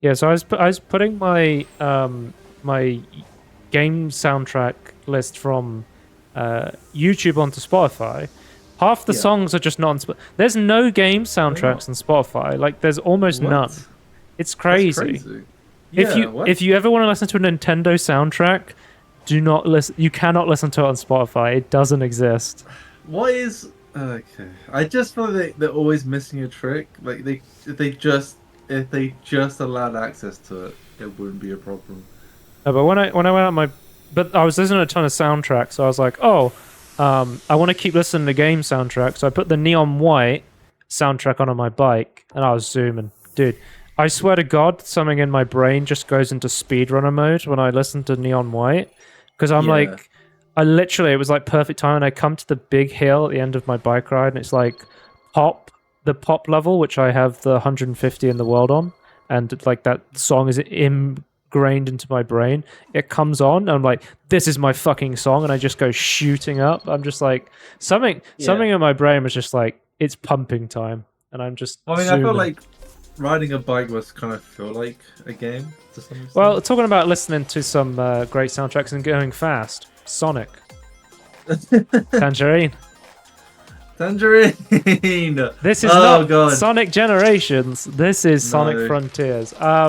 Yeah, so I was putting my my game soundtrack list from YouTube onto Spotify. Half the Yeah. songs are just not on There's no game Why not? soundtracks on Spotify. Like there's almost none. What? It's That's crazy. crazy. If Yeah. you What? if you ever want to listen to a Nintendo soundtrack, do not listen. You cannot listen to it on Spotify. It doesn't exist. What is okay? I just feel like they're always missing a trick. Like if they just allowed access to it, it wouldn't be a problem. No, but when I went out but I was listening to a ton of soundtracks, so I was like, oh, I want to keep listening to game soundtracks. So I put the Neon White soundtrack on my bike, and I was zooming, dude. I swear to God, something in my brain just goes into speedrunner mode when I listen to Neon White, because I'm Yeah. like, it was like perfect time, and I come to the big hill at the end of my bike ride, and it's like the pop level, which I have the 150 in the world on, and like that song is ingrained into my brain. It comes on, and I'm like, this is my fucking song, and I just go shooting up. I'm just like, something in my brain was just like, it's pumping time, and I'm just I mean, I zooming. feel like riding a bike must kind of feel like a game to some extent. Well, talking about listening to some great soundtracks and going fast, Sonic, Tangerine. Tangerine. This is Oh, not God. Sonic Generations. This is Sonic No. Frontiers. I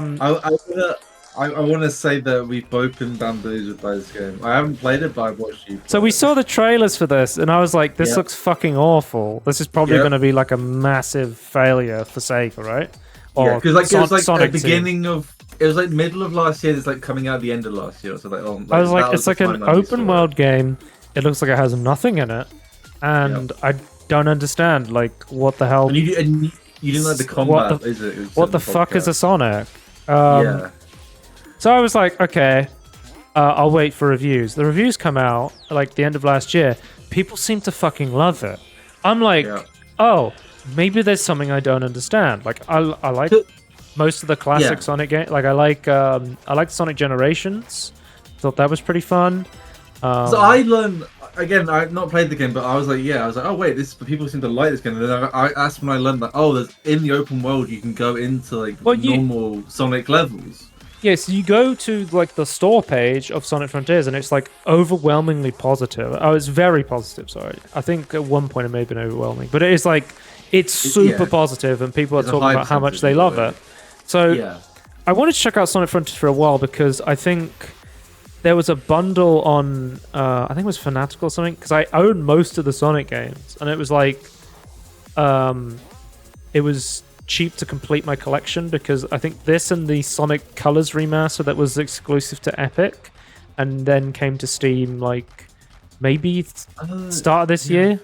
want to say that we've both been bamboozled by this game. I haven't played it, but I've watched you. So play we it. saw the trailers for this, and I was like, "This Yep. looks fucking awful. This is probably Yep. going to be like a massive failure for Sega, right?" Yeah, because like it was like Sonic the Team. beginning of. It was like middle of last year. It's like coming out the end of last year. So like, oh, I was like, that "It's the like an timeline we open saw world game. It looks like it has nothing in it, and I don't understand like what the hell. And you didn't like the combat, is it? It was What the some fuck is a podcast. Sonic? Yeah. So I was like, okay, I'll wait for reviews. The reviews come out like the end of last year. People seem to fucking love it. I'm like, Yeah. oh, maybe there's something I don't understand. Like I like most of the classic Yeah. Sonic games. Like I like Sonic Generations. Thought that was pretty fun. So I learned again. I've not played the game, but I was like, oh wait, this people seem to like this game. And then that's when I learned that there's in the open world you can go into like normal Sonic levels. Yeah, so you go to like the store page of Sonic Frontiers, and it's like overwhelmingly positive. Oh, it's very positive. Sorry, I think at one point it may have been overwhelming, but it is like it's super positive, and people are talking about how much they love it. So I wanted to check out Sonic Frontiers for a while because I think there was a bundle on I think it was Fanatical or something, because I own most of the Sonic games, and it was like it was cheap to complete my collection because I think this and the Sonic Colors remaster that was exclusive to Epic and then came to Steam like maybe start of this year.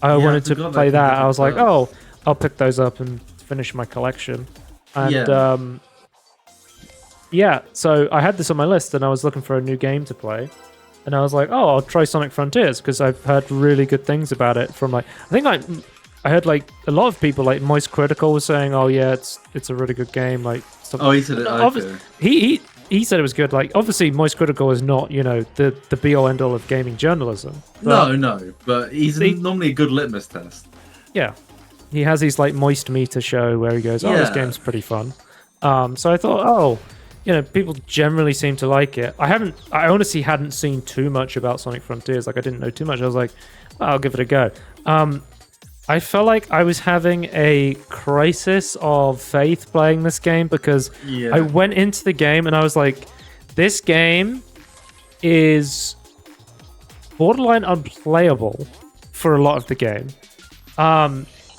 I wanted to play that. I was like, oh, I'll pick those up and finish my collection. And so I had this on my list and I was looking for a new game to play. And I was like, oh, I'll try Sonic Frontiers because I've heard really good things about it from like I heard like a lot of people like Moist Critical was saying, "Oh yeah, it's a really good game." Like, he said it. Okay. He said it was good. Like, obviously, Moist Critical is not the be all end all of gaming journalism. No, but he's normally a good litmus test. Yeah, he has his like Moist Meter show where he goes, "Oh, this game's pretty fun." So I thought, people generally seem to like it. I honestly hadn't seen too much about Sonic Frontiers. Like, I didn't know too much. I was like, I'll give it a go. I felt like I was having a crisis of faith playing this game because I went into the game and I was like, this game is borderline unplayable for a lot of the game.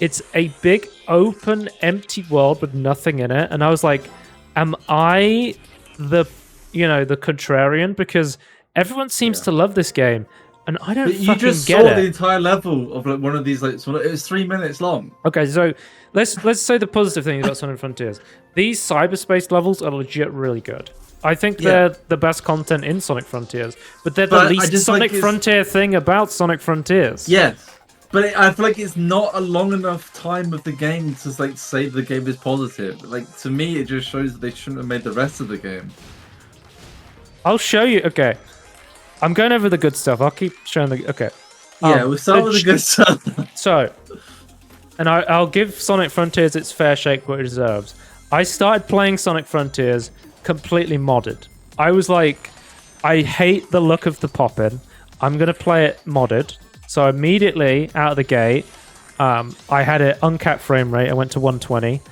It's a big open empty world with nothing in it, and I was like, am I the contrarian? Because everyone seems to love this game. And I don't fucking get it. You just saw the entire level of like one of these like it was 3 minutes long. Okay, so let's say the positive thing about Sonic Frontiers. These cyberspace levels are legit really good. I think they're the best content in Sonic Frontiers, but they're the least Sonic Frontier thing about Sonic Frontiers. Yes, but I feel like it's not a long enough time of the game to like say the game is positive. Like to me, it just shows that they shouldn't have made the rest of the game. I'll show you. Okay. I'm going over the good stuff. I'll keep showing the... Okay. We'll start with the good stuff. So, and I'll give Sonic Frontiers its fair shake what it deserves. I started playing Sonic Frontiers completely modded. I was like, I hate the look of the pop-in. I'm going to play it modded. So immediately out of the gate, I had an uncapped frame rate. I went to 120.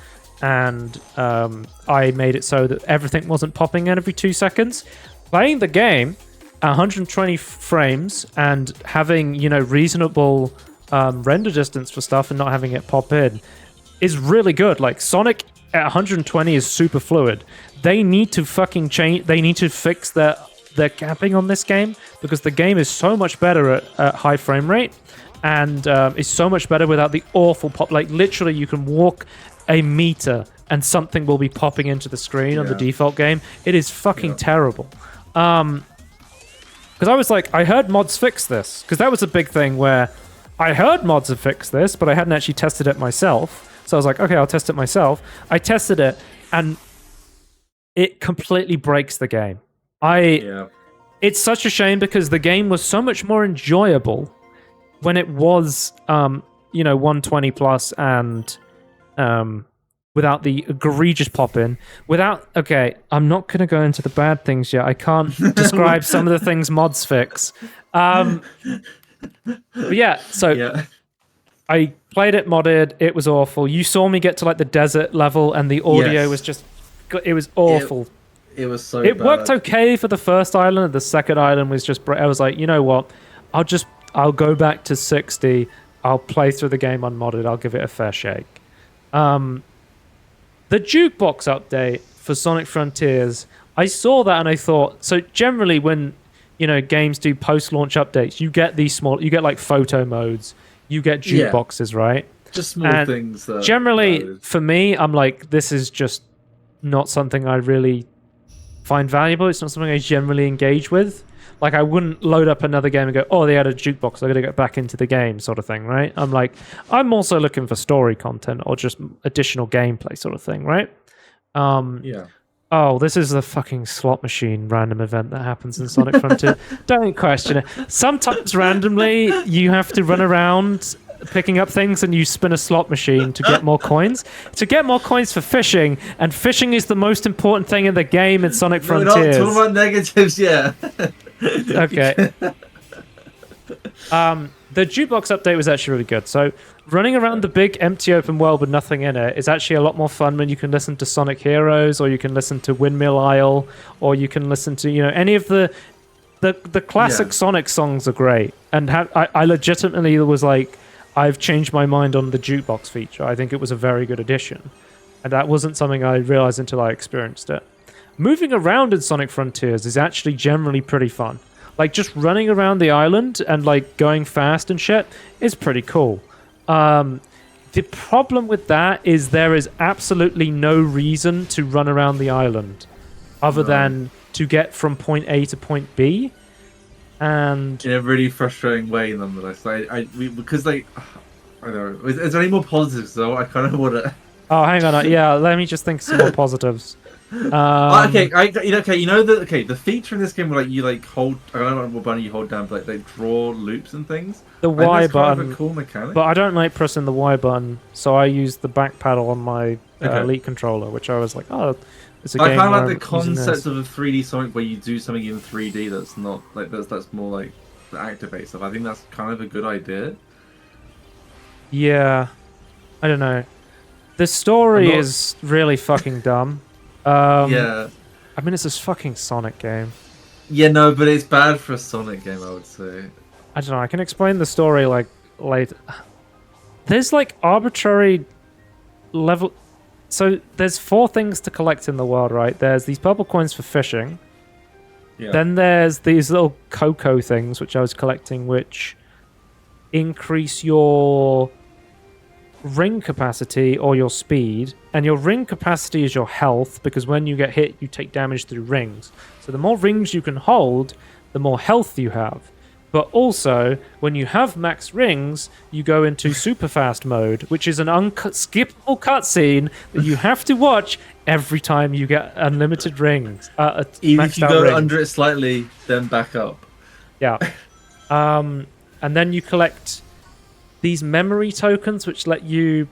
And I made it so that everything wasn't popping in every 2 seconds. Playing the game at 120 frames and having, reasonable render distance for stuff and not having it pop in is really good. Like, Sonic at 120 is super fluid. They need to fucking change. They need to fix their capping on this game, because the game is so much better at high frame rate, and is so much better without the awful pop. Like, literally, you can walk a meter and something will be popping into the screen on the default game. It is fucking terrible. Because I was like, I heard mods fix this, because that was a big thing where I heard mods have fixed this, but I hadn't actually tested it myself. So I was like, okay, I'll test it myself. I tested it, and it completely breaks the game. It's such a shame, because the game was so much more enjoyable when it was, 120 plus and without the egregious pop-in. I'm not going to go into the bad things yet. I can't describe some of the things mods fix. But yeah, I played it modded. It was awful. You saw me get to like the desert level, and the audio was just... It was awful. It was so It bad. worked okay for the first island. The second island was just... I was like, you know what? I'll go back to 60. I'll play through the game unmodded. I'll give it a fair shake. The jukebox update for Sonic Frontiers, I saw that and I thought... So generally when, games do post-launch updates, you get like photo modes. You get jukeboxes, right? Just small things. Generally, for me, I'm like, this is just not something I really find valuable. It's not something I generally engage with. Like, I wouldn't load up another game and go, oh, they had a jukebox, I gotta get back into the game, sort of thing, right? I'm like, I'm also looking for story content or just additional gameplay sort of thing, right? Oh, this is the fucking slot machine random event that happens in Sonic Frontier. Don't question it. Sometimes randomly, you have to run around picking up things and you spin a slot machine to get more coins. To get more coins for fishing, and fishing is the most important thing in the game in Sonic Frontiers. We're not talking about negatives yet. Okay. The jukebox update was actually really good. So running around the big empty open world with nothing in it is actually a lot more fun when you can listen to Sonic Heroes, or you can listen to Windmill Isle, or you can listen to any of the classic Sonic songs are great. And I legitimately was like, I've changed my mind on the jukebox feature. I think it was a very good addition, and that wasn't something I realized until I experienced it. Moving around in Sonic Frontiers is actually generally pretty fun. Like, just running around the island and like going fast and shit is pretty cool. The problem with that is there is absolutely no reason to run around the island other than to get from point A to point B. And in a really frustrating way, nonetheless. Because I don't know. Is there any more positives though? I kind of want to. Oh, hang on. Yeah, let me just think of some more positives. The feature in this game where you hold, I don't know what button you hold down, but they draw loops and things. The Y button, kind of a cool mechanic. But I don't like pressing the Y button, so I use the back paddle on my Elite controller, which I was like, oh, it's a game. I kind of like the concept of a 3D Sonic where you do something in 3D that's not like that's more like the activate stuff. I think that's kind of a good idea. Yeah, I don't know. The story is really fucking dumb. Yeah. I mean, it's this fucking Sonic game. Yeah, no, but it's bad for a Sonic game, I would say. I don't know. I can explain the story like later. There's like arbitrary level. So there's 4 things to collect in the world, right? There's these purple coins for fishing. Yeah. Then there's these little cocoa things which I was collecting, which increase your ring capacity or your speed, and your ring capacity is your health, because when you get hit you take damage through rings. So the more rings you can hold, the more health you have. But also, when you have max rings, you go into super fast mode, which is an unskippable cutscene that you have to watch every time you get unlimited rings. Even if you go under it slightly, then back up. Yeah. And then you collect these memory tokens which let you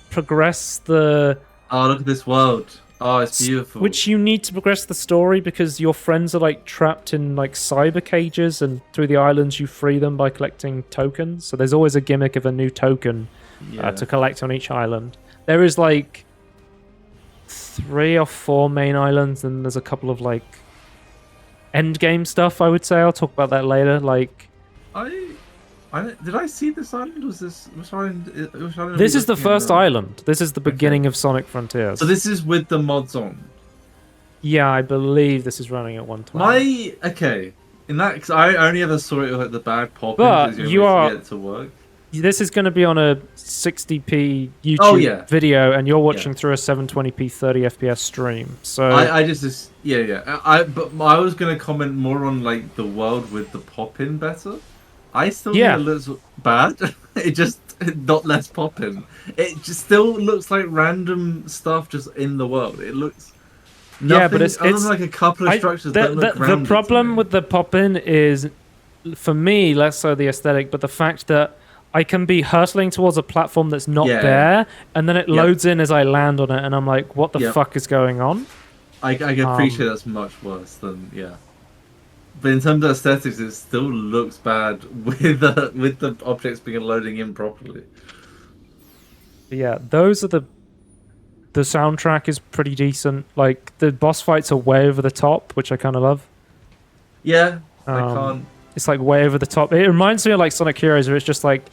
progress the Oh, look at this world. Oh, it's beautiful. Which you need to progress the story because your friends are like trapped in like cyber cages, and through the islands you free them by collecting tokens. So there's always a gimmick of a new token to collect on each island. There is like 3 or 4 main islands, and there's a couple of like end game stuff. I would say I'll talk about that later. Like, did I see this island? Was this? This is the first island. This is the beginning of Sonic Frontiers. So this is with the mods on. Yeah, I believe this is running at 120. In that, because I only ever saw it with like the bad pop-ins. But you are. To get it to work. This is going to be on a 60p YouTube video, and you're watching through a 720p 30 FPS stream. So But I was going to comment more on like the world with the pop-in better. I still think it looks bad. It just not less pop-in. It just still looks like random stuff just in the world. It looks. But it's other than like a couple of structures that look the problem with the pop-in is, for me, less so the aesthetic, but the fact that I can be hurtling towards a platform that's not there, and then it loads in as I land on it, and I'm like, what the fuck is going on? I can appreciate that's much worse than, But in terms of aesthetics, it still looks bad with the objects being loading in properly. Yeah, those are the soundtrack is pretty decent. Like, the boss fights are way over the top, which I kind of love. Yeah, I can't. It's like way over the top. It reminds me of like Sonic Heroes, where it's just like,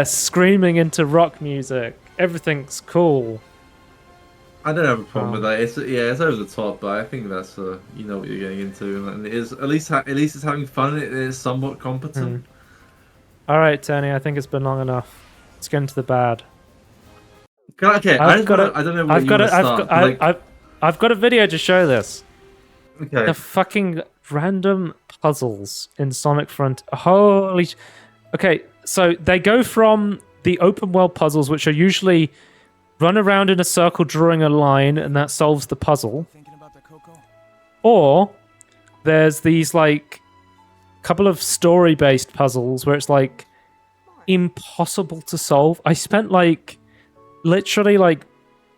screaming into rock music. Everything's cool. I don't have a problem with that. It's over the top, but I think that's you know what you're getting into, and it is at least it's having fun. It is somewhat competent. All right, Tony, I think it's been long enough. Let's get into the bad. Okay, I don't know where you want to start. I've got a video to show this. Okay. The fucking random puzzles in Sonic Front. Holy. Okay, so they go from the open world puzzles, which are usually run around in a circle drawing a line, and that solves the puzzle. Or there's these like couple of story-based puzzles where it's like impossible to solve. I spent like literally like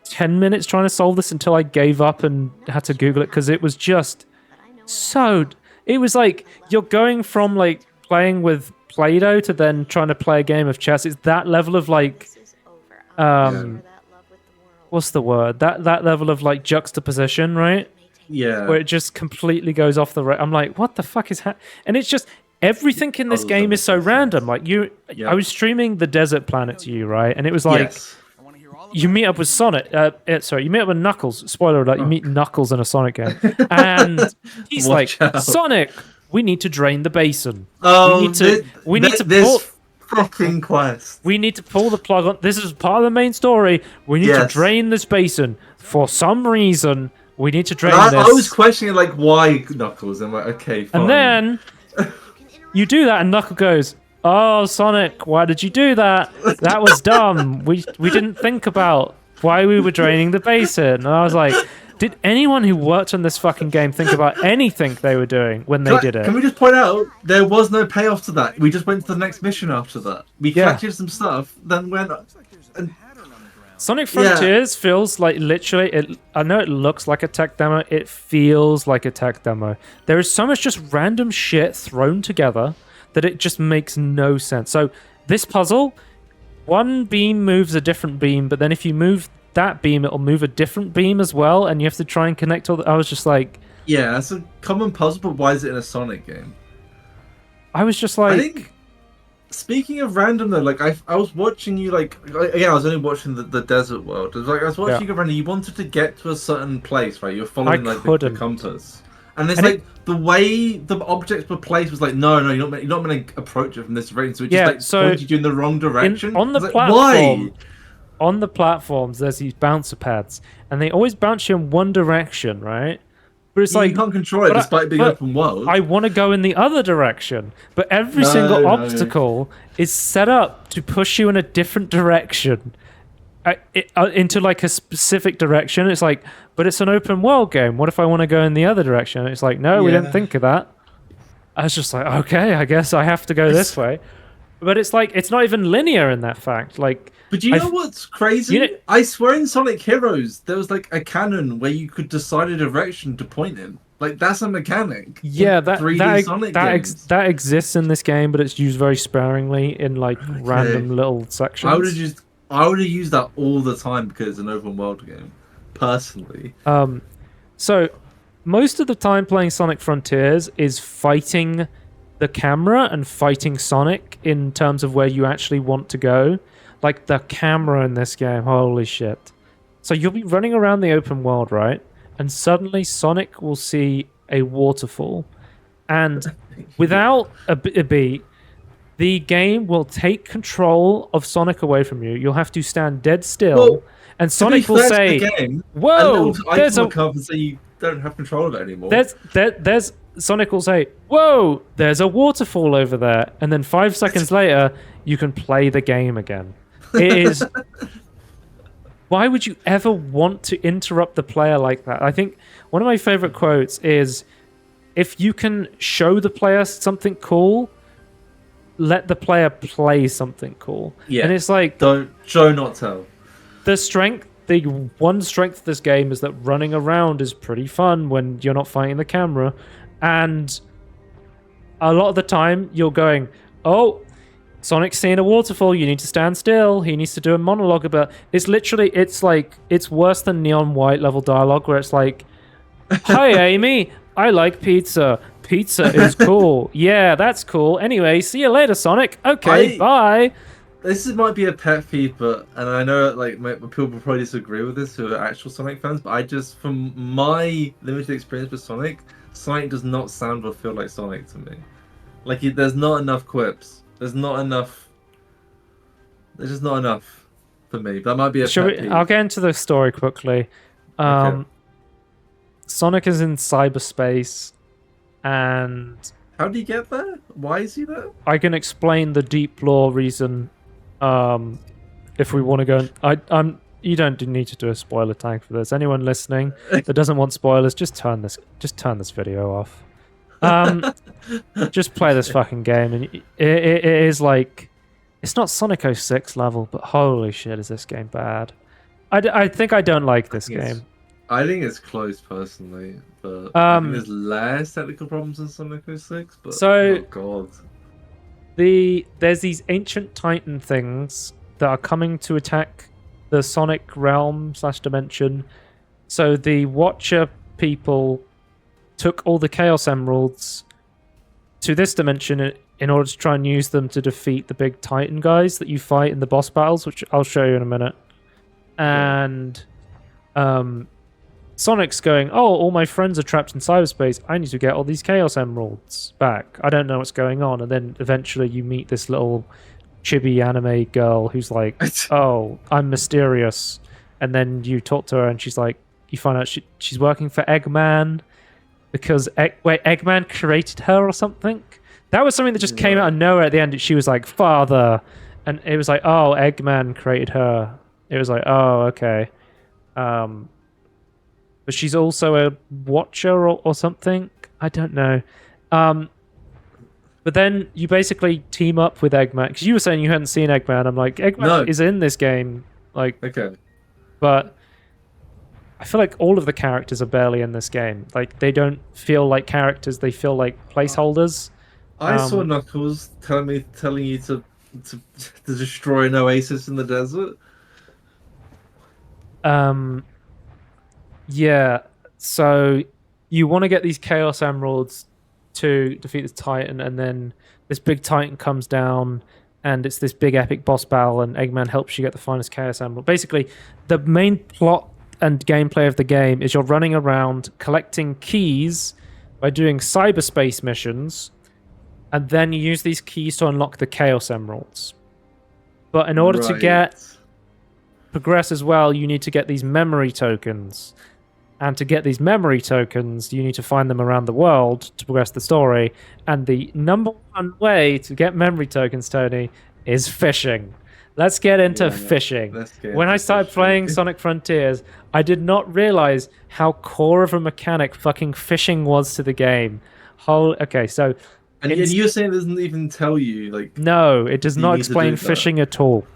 10 minutes trying to solve this until I gave up and had to Google it, because it was just so... It was like you're going from like playing with Play-Doh to then trying to play a game of chess. It's that level of like... what's the word? That level of like juxtaposition, right? Yeah. Where it just completely goes off the... I'm like, what the fuck is happening? And it's just... Everything in this game is so random. Like I was streaming the Desert Planet to you, right? And it was like... You meet up with Sonic. You meet up with Knuckles. Spoiler alert: you meet Knuckles in a Sonic game, and he's like, "Sonic, we need to drain the basin. Oh, we need to this pull fucking quest. We need to pull the plug on. This is part of the main story. We need to drain this basin for some reason. We need to drain this." I was questioning like why Knuckles. I'm like, okay, fine. And then you do that, and Knuckles goes, "Oh, Sonic, why did you do that? That was dumb. We didn't think about why we were draining the basin." And I was like, did anyone who worked on this fucking game think about anything they were doing when they did it? Can we just point out, there was no payoff to that. We just went to the next mission after that. We collected some stuff, then went... Sonic Frontiers feels like literally... I know it looks like a tech demo. It feels like a tech demo. There is so much just random shit thrown together that it just makes no sense. So this puzzle, one beam moves a different beam, but then if you move that beam, it'll move a different beam as well, and you have to try and connect all the... I was just like... Yeah, that's a common puzzle, but why is it in a Sonic game? I was just like... I think, speaking of random though, like I was watching you, like... Yeah, I was only watching the desert world. It was like I was watching you random. You wanted to get to a certain place, right? You were following like the compass. And it's like the way the objects were placed was like, no, you're not meant to approach it from this direction. So it just like pointed you in the wrong direction. On the platform, on the platforms, there's these bouncer pads, and they always bounce you in one direction, right? But it's like you can't control it despite being open world. I want to go in the other direction, but every single obstacle is set up to push you in a different direction. Into like a specific direction. It's like, but it's an open world game. What if I want to go in the other direction? It's like, no, we didn't think of that. I was just like, okay, I guess I have to go this way. But it's like it's not even linear in that fact. Like, but you know what's crazy? You know, I swear in Sonic Heroes there was like a cannon where you could decide a direction to point in. Like that's a mechanic. Yeah, in 3D Sonic games. That exists in this game, but it's used very sparingly in like random little sections. I would have used that all the time because it's an open world game, personally. So most of the time playing Sonic Frontiers is fighting the camera and fighting Sonic in terms of where you actually want to go. Like the camera in this game, holy shit. So you'll be running around the open world, right? And suddenly Sonic will see a waterfall. And without a beat, the game will take control of Sonic away from you. You'll have to stand dead still. And Sonic will say, "Whoa, there's a..." and say you don't have control of it anymore. There's Sonic will say, "Whoa, there's a waterfall over there." And then 5 seconds later, you can play the game again. It is... Why would you ever want to interrupt the player like that? I think one of my favorite quotes is, if you can show the player something cool, let the player play something cool. Yeah. And it's like... Don't show, not tell. The one strength of this game is that running around is pretty fun when you're not fighting the camera. And a lot of the time, you're going, oh... Sonic's seeing a waterfall, you need to stand still, he needs to do a monologue about... It's literally, it's worse than Neon White level dialogue, where it's like, hi Amy, I like pizza. Pizza is cool. Yeah, that's cool. Anyway, see you later, Sonic. Okay, bye. This might be a pet peeve, and I know like people will probably disagree with this who are actual Sonic fans, but from my limited experience with Sonic does not sound or feel like Sonic to me. Like, there's not enough quips. There's not enough. There's just not enough for me. That might be a pet peeve. I'll get into the story quickly. Okay. Sonic is in cyberspace, and... How did he get there? Why is he there? I can explain the deep lore reason, if we want to go... You don't need to do a spoiler tag for this. Anyone listening that doesn't want spoilers, just turn this video off. Just play this fucking game, and it is like, it's not Sonic 06 level, but holy shit, is this game bad. I think I don't like this game. I think it's close personally, but I think there's less technical problems than Sonic 06. But oh god, there's these ancient Titan things that are coming to attack the Sonic realm / dimension. So the Watcher people took all the Chaos Emeralds to this dimension in order to try and use them to defeat the big Titan guys that you fight in the boss battles, which I'll show you in a minute. And Sonic's going, oh, all my friends are trapped in cyberspace. I need to get all these Chaos Emeralds back. I don't know what's going on. And then eventually you meet this little chibi anime girl who's like, oh, I'm mysterious. And then you talk to her and she's like, you find out she's working for Eggman. Because Eggman created her or something? That was something that just came out of nowhere at the end. She was like, father. And it was like, oh, Eggman created her. It was like, oh, okay. But she's also a watcher or something? I don't know. But then you basically team up with Eggman. Because you were saying you hadn't seen Eggman. I'm like, Eggman is in this game. Like, okay. But... I feel like all of the characters are barely in this game. Like, they don't feel like characters, they feel like placeholders. I saw Knuckles telling you to destroy an oasis in the desert. Yeah. So you want to get these Chaos Emeralds to defeat the Titan, and then this big Titan comes down, and it's this big epic boss battle, and Eggman helps you get the finest Chaos Emerald. Basically, the main plot and gameplay of the game is you're running around collecting keys by doing cyberspace missions, and then you use these keys to unlock the Chaos Emeralds. But in order to progress as well, you need to get these memory tokens. And to get these memory tokens, you need to find them around the world to progress the story. And the number one way to get memory tokens, Tony, is fishing. Let's get into fishing. When I started playing Sonic Frontiers, I did not realize how core of a mechanic fucking fishing was to the game. Okay, so And you're saying it doesn't even tell you like no, it does you not need to explain do that. fishing at all.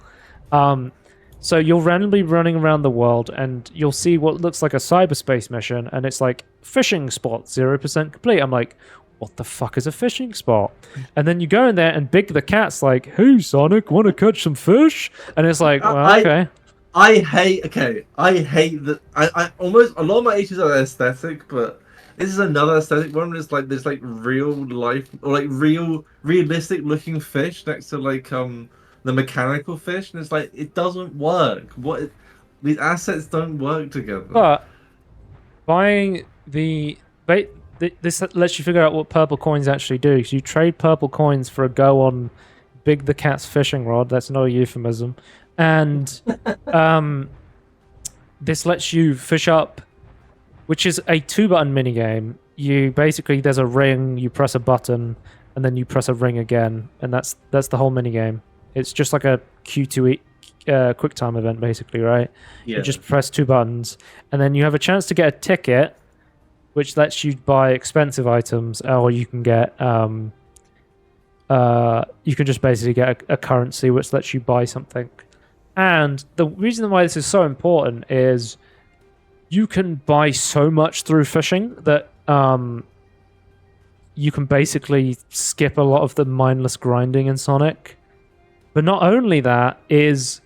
So you're randomly running around the world, and you'll see what looks like a cyberspace mission, and it's like fishing spot 0% complete. I'm like, what the fuck is a fishing spot? And then you go in there, and Big the Cat's like, hey Sonic, want to catch some fish? And it's like, well, okay. I hate that. I almost a lot of my issues are aesthetic, but this is another aesthetic one. It's like there's like real life or like realistic looking fish next to like the mechanical fish, and it's like it doesn't work. These assets don't work together. But buying this lets you figure out what purple coins actually do. So you trade purple coins for a go on Big the Cat's fishing rod. That's not a euphemism. And this lets you fish up, which is a 2-button minigame. You basically, there's a ring, you press a button, and then you press a ring again, and that's the whole minigame. It's just like a Q2E QuickTime event, basically, right? Yeah. You just press 2 buttons, and then you have a chance to get a ticket, which lets you buy expensive items, or you can get you can just basically get a currency which lets you buy something. And the reason why this is so important is you can buy so much through fishing that you can basically skip a lot of the mindless grinding in Sonic. But not only that, is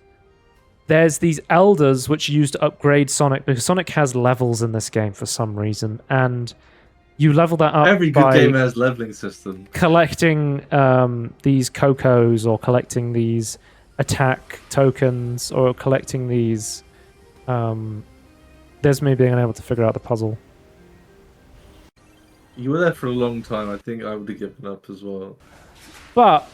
there's these elders which you use to upgrade Sonic, because Sonic has levels in this game for some reason, and you level that up. Every good game has leveling system. Collecting these cocos, or collecting these attack tokens, or collecting these. There's me being unable to figure out the puzzle. You were there for a long time. I think I would have given up as well. But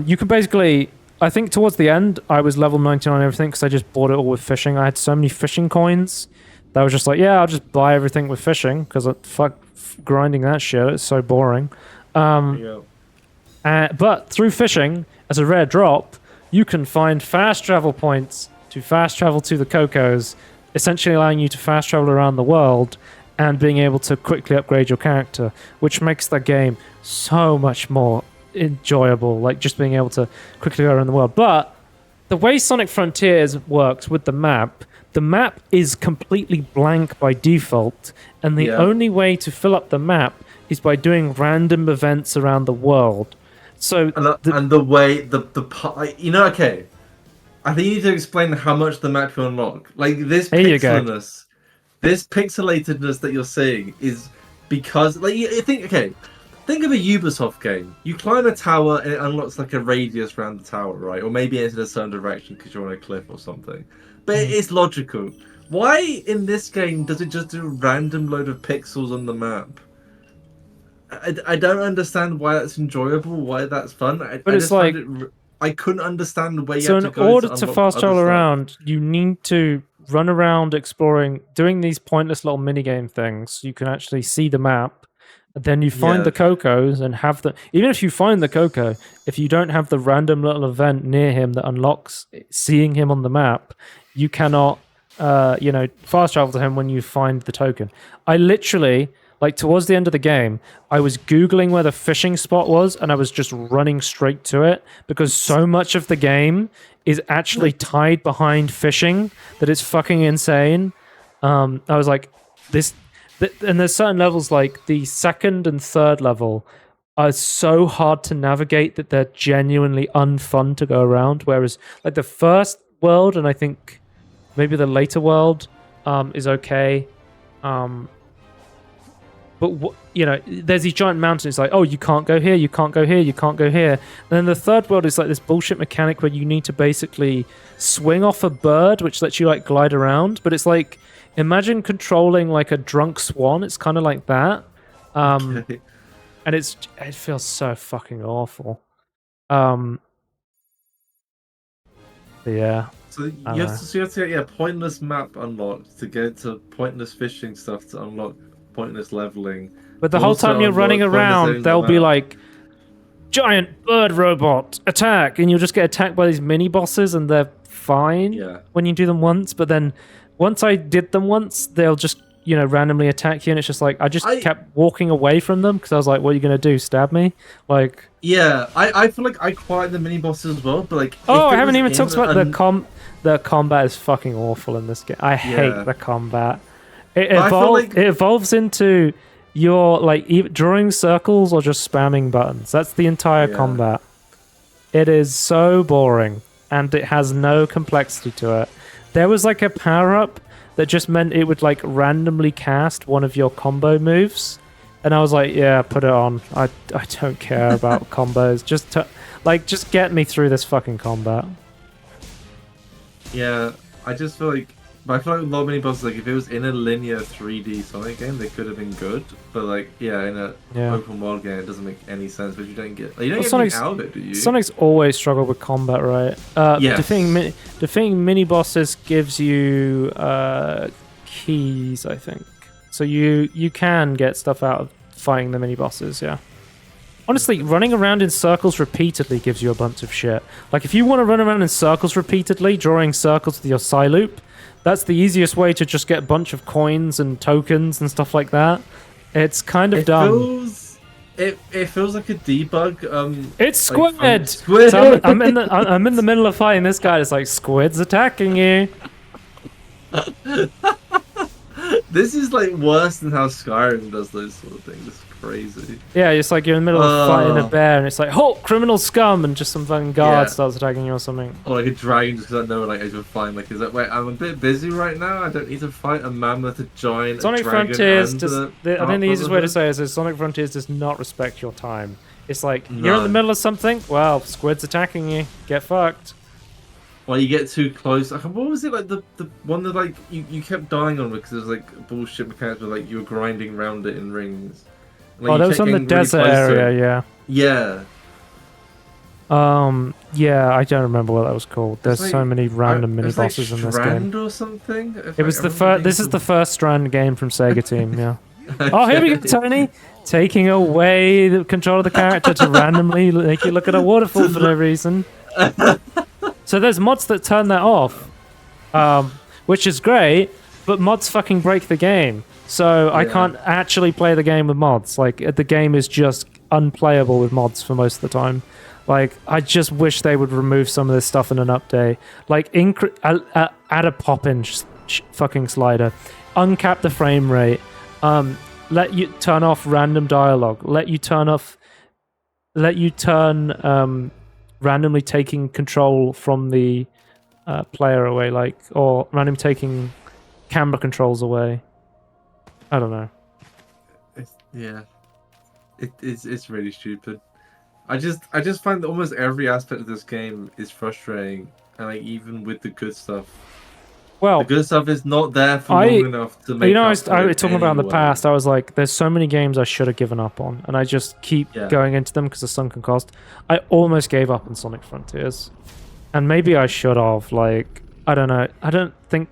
you can basically, I think towards the end, I was level 99 on everything because I just bought it all with fishing. I had so many fishing coins that I was just like, yeah, I'll just buy everything with fishing because fuck grinding that shit. It's so boring. But through fishing, as a rare drop, you can find fast travel points to fast travel to the Cocos, essentially allowing you to fast travel around the world and being able to quickly upgrade your character, which makes the game so much more enjoyable, like just being able to quickly go around the world. But the way Sonic Frontiers works with the map is completely blank by default, and the only way to fill up the map is by doing random events around the world. So and the way okay, I think you need to explain how much the map you unlock. Like this pixelatedness, this pixelatedness that you're seeing is because like you think think of a Ubisoft game. You climb a tower and it unlocks like a radius around the tower, right? Or maybe it's in a certain direction because you're on a cliff or something. But it's logical. Why in this game does it just do a random load of pixels on the map? I don't understand why that's enjoyable, why that's fun. I couldn't understand where you have to go. So in order to fast travel around, you need to run around exploring, doing these pointless little minigame things. You can actually see the map. Then you find the Cocos and have the... Even if you find the Coco, if you don't have the random little event near him that unlocks seeing him on the map, you cannot, fast travel to him when you find the token. I literally... Like, towards the end of the game, I was Googling where the fishing spot was, and I was just running straight to it, because so much of the game is actually tied behind fishing that it's fucking insane. I was like, and there's certain levels, like the second and third level, are so hard to navigate that they're genuinely unfun to go around, whereas, like, the first world, and I think maybe the later world, is okay. But, there's these giant mountains. It's like, oh, you can't go here, you can't go here, you can't go here. And then the third world is like this bullshit mechanic where you need to basically swing off a bird, which lets you, like, glide around. But it's like, imagine controlling, like, a drunk swan. It's kind of like that. And it feels so fucking awful. Yeah. So you have to get pointless map unlocked to get to pointless fishing stuff to unlock pointless leveling. But the whole time you're running around, there'll be like giant bird robot attack, and you'll just get attacked by these mini bosses, and they're fine when you do them once. But then once I did them once, they'll just randomly attack you, and it's just like I just kept walking away from them because I was like, what are you gonna do, stab me? Like, yeah, I feel like I quite the mini bosses as well, but like, I haven't even talked about the combat is fucking awful in this game. I hate the combat. It evolves into your like drawing circles or just spamming buttons. That's the entire combat. It is so boring, and it has no complexity to it. There was like a power-up that just meant it would like randomly cast one of your combo moves, and I was like, yeah, put it on. I don't care about combos. Just get me through this fucking combat. Yeah, I just feel like, but I feel like a lot of mini bosses, like if it was in a linear 3D Sonic game, they could have been good. But like, yeah, in a open world game, it doesn't make any sense. But you don't get anything out of it, do you? Sonic's always struggled with combat, right? Yes. Defeating mini bosses gives you keys, I think. So you can get stuff out of fighting the mini bosses, yeah. Honestly, running around in circles repeatedly gives you a bunch of shit. Like if you want to run around in circles repeatedly, drawing circles with your psi loop, that's the easiest way to just get a bunch of coins and tokens and stuff like that. It's kind of dumb. It feels like a debug. It's Squid. Squid. So I'm in the middle of fighting this guy. It's like Squid's attacking you. This is like worse than how Skyrim does those sort of things. It's crazy. Yeah, it's like you're in the middle of fighting a bear, and it's like, halt, criminal scum, and just some fucking guard starts attacking you or something. Or like a dragon, just because I know like I can find like, is that wait? I'm a bit busy right now. I don't need to fight a mammoth, a giant, Sonic a dragon, Frontiers. And I think the easiest way to say it is Sonic Frontiers does not respect your time. It's like you're in the middle of something. Well, Squid's attacking you. Get fucked. Well, you get too close. What was it like the one that like you kept dying on because there's like bullshit mechanics where like you were grinding around it in rings. Like, that was on the desert area, yeah. Yeah, I don't remember what that was called. There's like, so many random mini bosses in this game. Or something. It was the first. This is the first Strand game from Sega Team. Yeah. Oh, here we go, Tony, taking away the control of the character to randomly make you look at a waterfall for no reason. So there's mods that turn that off, which is great, but mods fucking break the game. So I can't actually play the game with mods. Like, the game is just unplayable with mods for most of the time. Like, I just wish they would remove some of this stuff in an update. Like, add a pop-in fucking slider, uncap the frame rate, let you turn off random dialogue, let you turn randomly taking control from the player away, like, or randomly taking camera controls away. I don't know. It's really stupid. I just find that almost every aspect of this game is frustrating, and like even with the good stuff. Well, the good stuff is not there for long enough to make. I was talking about in the past. I was like, "There's so many games I should have given up on," and I just keep going into them because of sunken cost. I almost gave up on Sonic Frontiers, and maybe I should have. Like, I don't know. I don't think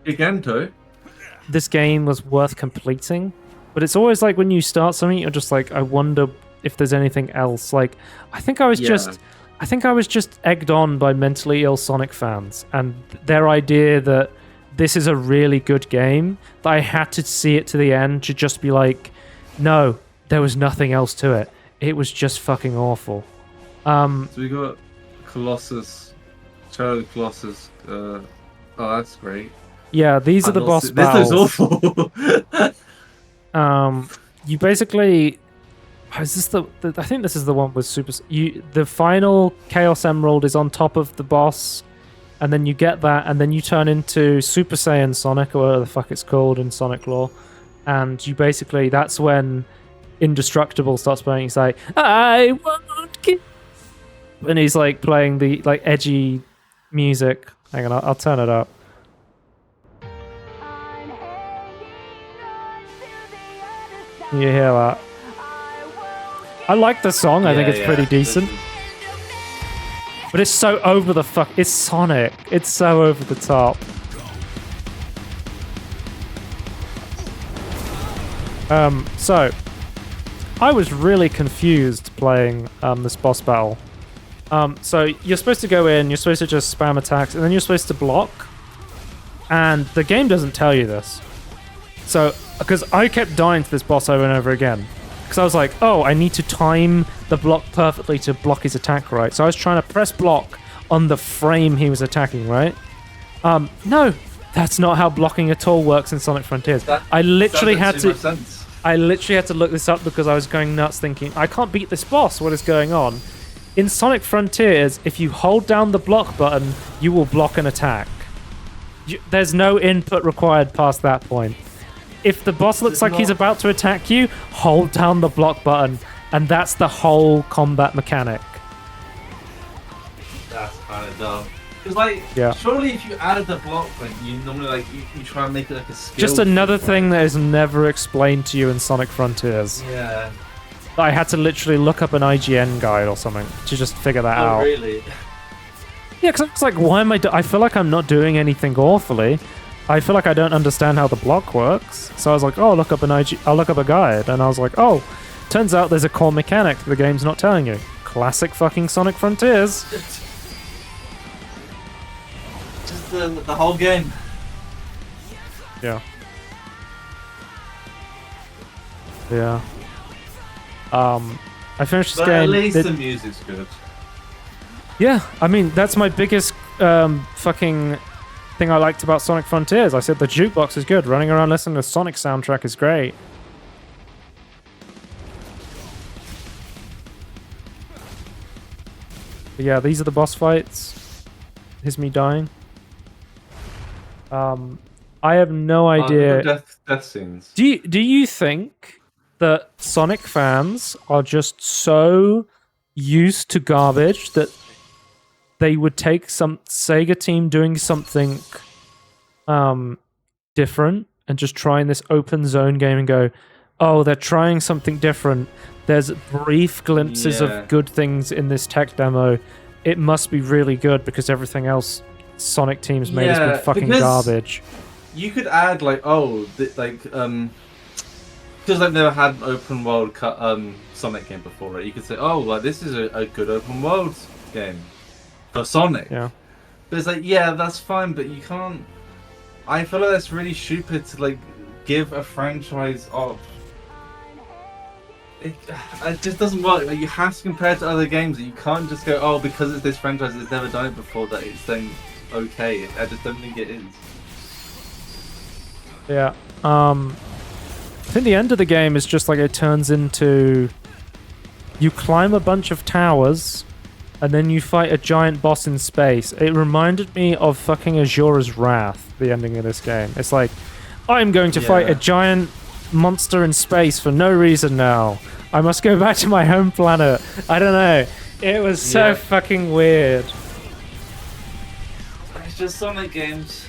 this game was worth completing. But it's always like when you start something, you're just like, I wonder if there's anything else. Like, I think I was just egged on by mentally ill Sonic fans and their idea that this is a really good game, that I had to see it to the end to just be like, no, there was nothing else to it. It was just fucking awful. So we got Colossus, Shadow Colossus. Oh, that's great. Yeah, these are the boss battles. This looks awful. You basically... Is this I think this is the one with Super... the final Chaos Emerald is on top of the boss, and then you get that, and then you turn into Super Saiyan Sonic, or whatever the fuck it's called in Sonic lore, and you basically... That's when Indestructible starts playing. He's like, I won't kill... And he's like playing the like edgy music. Hang on, I'll turn it up. You hear that? I like the song. I think it's pretty decent. But it's so over the fuck. It's Sonic. It's so over the top. So I was really confused playing this boss battle. So you're supposed to go in, you're supposed to just spam attacks, and then you're supposed to block. And the game doesn't tell you this. So because I kept dying to this boss over and over again. Because I was like, oh, I need to time the block perfectly to block his attack right. So I was trying to press block on the frame he was attacking, right? No, that's not how blocking at all works in Sonic Frontiers. I literally had to look this up because I was going nuts thinking, I can't beat this boss. What is going on? In Sonic Frontiers, if you hold down the block button, you will block an attack. There's no input required past that point. If the boss looks like he's about to attack you, hold down the block button, and that's the whole combat mechanic. That's kind of dumb. Because, surely if you added the block button, you normally, you try and make it like a skill. Just another thing that is never explained to you in Sonic Frontiers. Yeah. I had to literally look up an IGN guide or something to just figure that out. Oh, really? Yeah, because I was like, why am I feel like I'm not doing anything awfully. I feel like I don't understand how the block works. So I was like, oh, I'll look up a guide. And I was like, oh, turns out there's a core mechanic the game's not telling you. Classic fucking Sonic Frontiers. Just the whole game. Yeah. Yeah. I finished this game. At least the music's good. Yeah, I mean, that's my biggest fucking thing I liked about Sonic Frontiers. I said the jukebox is good. Running around listening to the Sonic soundtrack is great. But yeah, these are the boss fights. Here's me dying. I have no idea. Death scenes. Do you think that Sonic fans are just so used to garbage that they would take some Sega team doing something different and just trying this open zone game and go, oh, they're trying something different. There's brief glimpses of good things in this tech demo. It must be really good because everything else Sonic team's made has been fucking garbage. You could add because they've never had an open world Sonic game before, right? You could say, oh, this is a good open world game for Sonic. Yeah. But it's like, yeah, that's fine, but you can't. I feel like that's really stupid to give a franchise off. It just doesn't work. You have to compare it to other games. You can't just go, oh, because it's this franchise that's never done it before, that it's then okay. I just don't think it is. Yeah. I think the end of the game is just it turns into you climb a bunch of towers and then you fight a giant boss in space. It reminded me of fucking Azure's Wrath, the ending of this game. It's like, I'm going to fight a giant monster in space for no reason now. I must go back to my home planet. I don't know. It was so fucking weird. It's just Sonic games.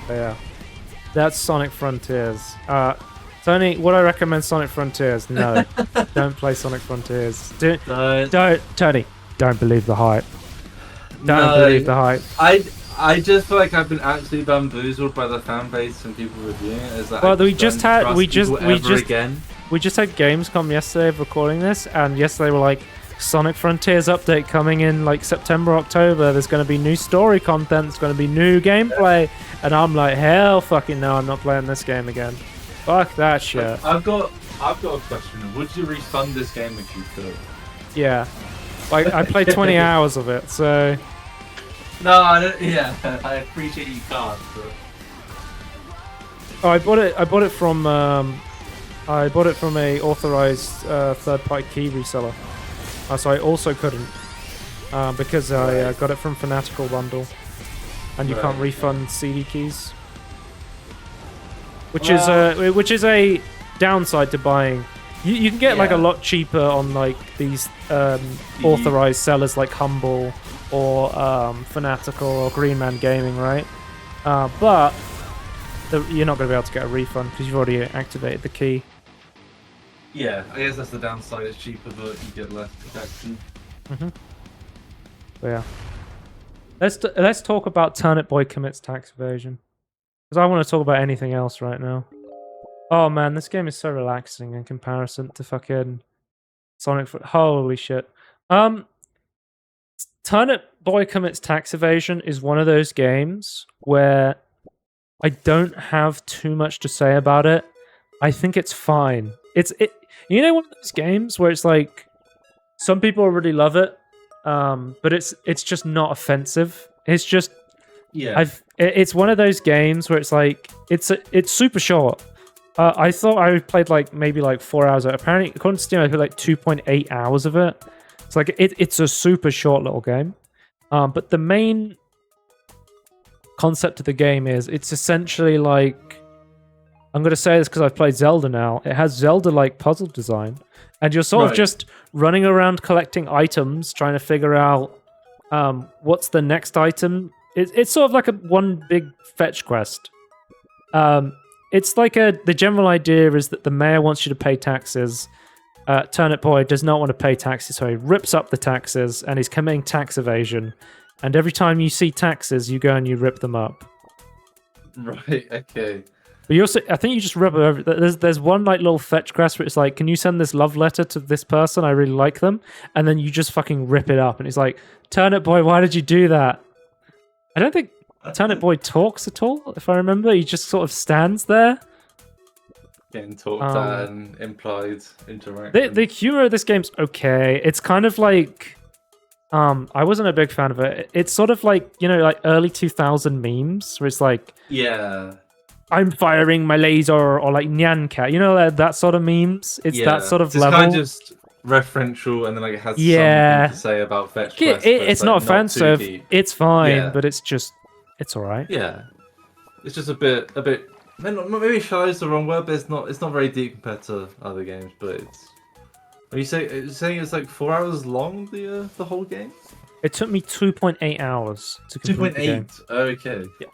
Yeah. That's Sonic Frontiers. Tony, would I recommend Sonic Frontiers? No. Don't play Sonic Frontiers. Don't, Tony, don't believe the hype. Don't believe the hype. I just feel like I've been absolutely bamboozled by the fan base and people reviewing it. As well, we just had Gamescom yesterday of recording this, and yesterday we're like, Sonic Frontiers update coming in September, October. There's going to be new story content. There's going to be new gameplay, and I'm like, hell, fucking no, I'm not playing this game again. Fuck that shit. I've got a question. Would you refund this game if you could? Yeah, I played 20 hours of it, so. No, I don't. Yeah, I appreciate you can't. But... Oh, I bought it from a authorized third-party key reseller. So I also couldn't because I got it from Fanatical Bundle, and you can't refund CD keys, which is a downside to buying. You can get a lot cheaper on these authorized sellers like Humble or Fanatical or Green Man Gaming, right? But you're not going to be able to get a refund because you've already activated the key. Yeah, I guess that's the downside. It's cheaper, but you get less protection. Yeah. Let's talk about Turnip Boy commits tax evasion, because I want to talk about anything else right now. Oh man, this game is so relaxing in comparison to fucking Sonic. Holy shit. Turnip Boy commits tax evasion is one of those games where I don't have too much to say about it. I think it's fine. You know, one of those games where it's like some people really love it, but it's just not offensive. It's just it's one of those games where it's like it's super short. I thought I played like maybe like 4 hours. Apparently, according to Steam, I played like 2.8 hours of it. It's like it's a super short little game. But the main concept of the game is it's essentially like, I'm going to say this because I've played Zelda now. It has Zelda-like puzzle design, and you're sort of just running around collecting items, trying to figure out what's the next item. It's sort of like one big fetch quest. It's like the general idea is that the mayor wants you to pay taxes. Turnip Boy does not want to pay taxes, so he rips up the taxes, and he's committing tax evasion. And every time you see taxes, you go and you rip them up. Right. Okay. But you also, I think you just rip it over. There's one like little fetch quest where it's like, can you send this love letter to this person? I really like them. And then you just fucking rip it up, and it's like, Turnip Boy, why did you do that? I don't think Turnip Boy talks at all, if I remember. He just sort of stands there. Getting talked at and implied interaction. The humor of this game's okay. It's kind of like, I wasn't a big fan of it. It's sort of like, you know, like early 2000 memes where it's like, I'm firing my laser, or like Nyan Cat. You know, that sort of memes. It's that sort of level. It's kind of just referential, and then like it has something to say about fetch quests. It's not offensive. It's fine, but it's all right. Yeah, it's just a bit. Maybe shallow is the wrong word, but it's not very deep compared to other games. But it's. Are you saying it's like 4 hours long, the whole game? It took me 2.8 hours to complete the game. 2.8. Okay. Yeah.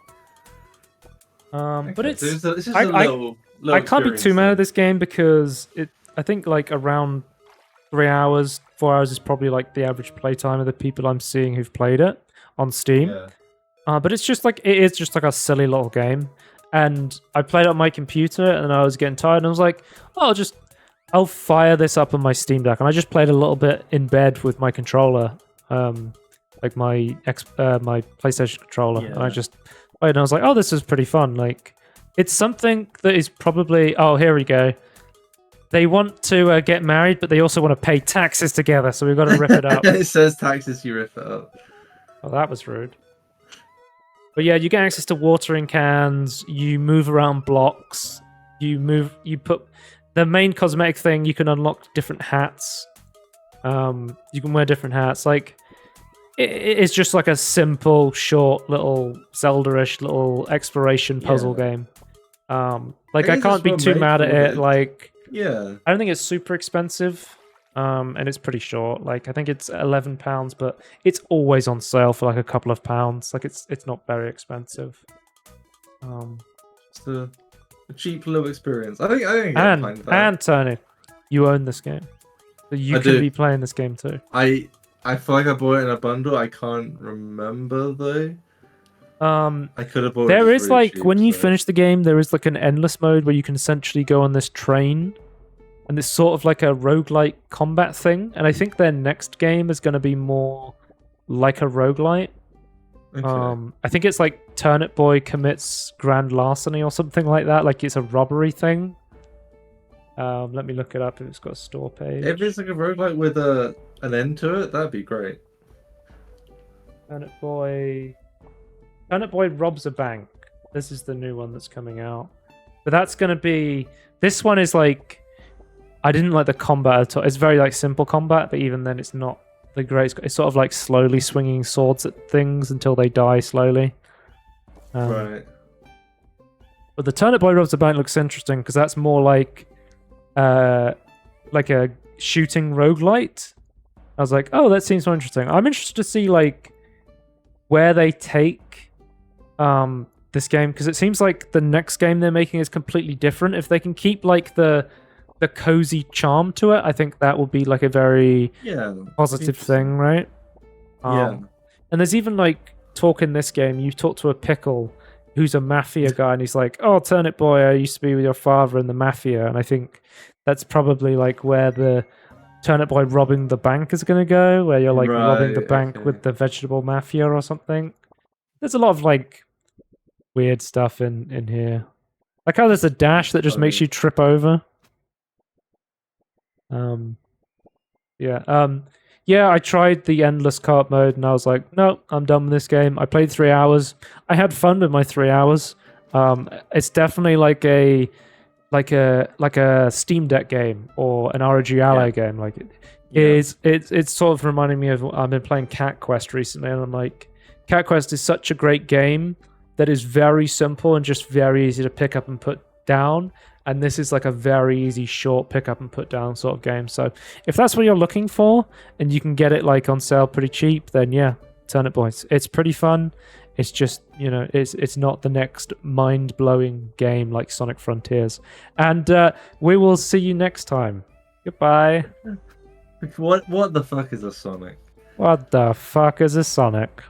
Okay. But it's. So it's just a little I can't be too mad at this game because I think like around 3 hours, 4 hours is probably like the average playtime of the people I'm seeing who've played it on Steam. Yeah. But it is just like a silly little game. And I played it on my computer, and I was getting tired, and I was like, I'll fire this up on my Steam Deck. And I just played a little bit in bed with my controller, like my PlayStation controller. Yeah. And I just played, and I was like, this is pretty fun. Like, it's something that is probably, here we go. They want to get married, but they also want to pay taxes together, so we've got to rip it up. It says taxes, you rip it up. Oh, that was rude. But yeah, you get access to watering cans, you move around blocks, you put the main cosmetic thing, you can unlock different hats. You can wear different hats. Like, it's just like a simple, short, little Zelda-ish little exploration puzzle game. Like, I can't be too mad at it. Like, I don't think it's super expensive. And it's pretty short. Like, I think it's £11, but it's always on sale for like a couple of pounds. Like, it's not very expensive. Just a cheap little experience. I think and Turnip, you own this game, so you can be playing this game too. I feel like I bought it in a bundle. I can't remember though. I could have bought it. There is like, when you finish the game, there is like an endless mode where you can essentially go on this train. And it's sort of like a roguelike combat thing. And I think their next game is going to be more like a roguelite. Okay. I think it's like Turnip Boy commits grand larceny or something like that. Like, it's a robbery thing. Let me look it up if it's got a store page. If it's like a roguelike with an end to it, that'd be great. Turnip Boy robs a bank. This is the new one that's coming out. But that's going to be... This one is like... I didn't like the combat at all. It's very like simple combat, but even then it's not the greatest. It's sort of like slowly swinging swords at things until they die slowly. Right. But the Turnip Boy Robs the Bank looks interesting because that's more like a shooting roguelite. I was like, that seems so interesting. I'm interested to see like where they take this game, because it seems like the next game they're making is completely different. If they can keep like the cozy charm to it, I think that will be like a very positive thing, right? And there's even like talk in this game. You talk to a pickle who's a mafia guy, and he's like, Turnip Boy, I used to be with your father in the mafia. And I think that's probably like where the Turnip Boy robbing the bank is going to go, where you're like robbing the bank with the vegetable mafia or something. There's a lot of like weird stuff in here. Like how there's a dash that just makes you trip over. Yeah, I tried the endless cart mode and I was like, no, I'm done with this game. I played 3 hours. I had fun with my 3 hours. It's definitely like a Steam Deck game or an ROG Ally game. Like it's sort of reminding me of I've been playing Cat Quest recently, and I'm like, Cat Quest is such a great game that is very simple and just very easy to pick up and put down. And this is like a very easy, short pick up and put down sort of game. So if that's what you're looking for and you can get it like on sale pretty cheap, then yeah, Turnip Boys. It's pretty fun. It's just, it's not the next mind-blowing game like Sonic Frontiers. And we will see you next time. Goodbye. What the fuck is a Sonic? What the fuck is a Sonic?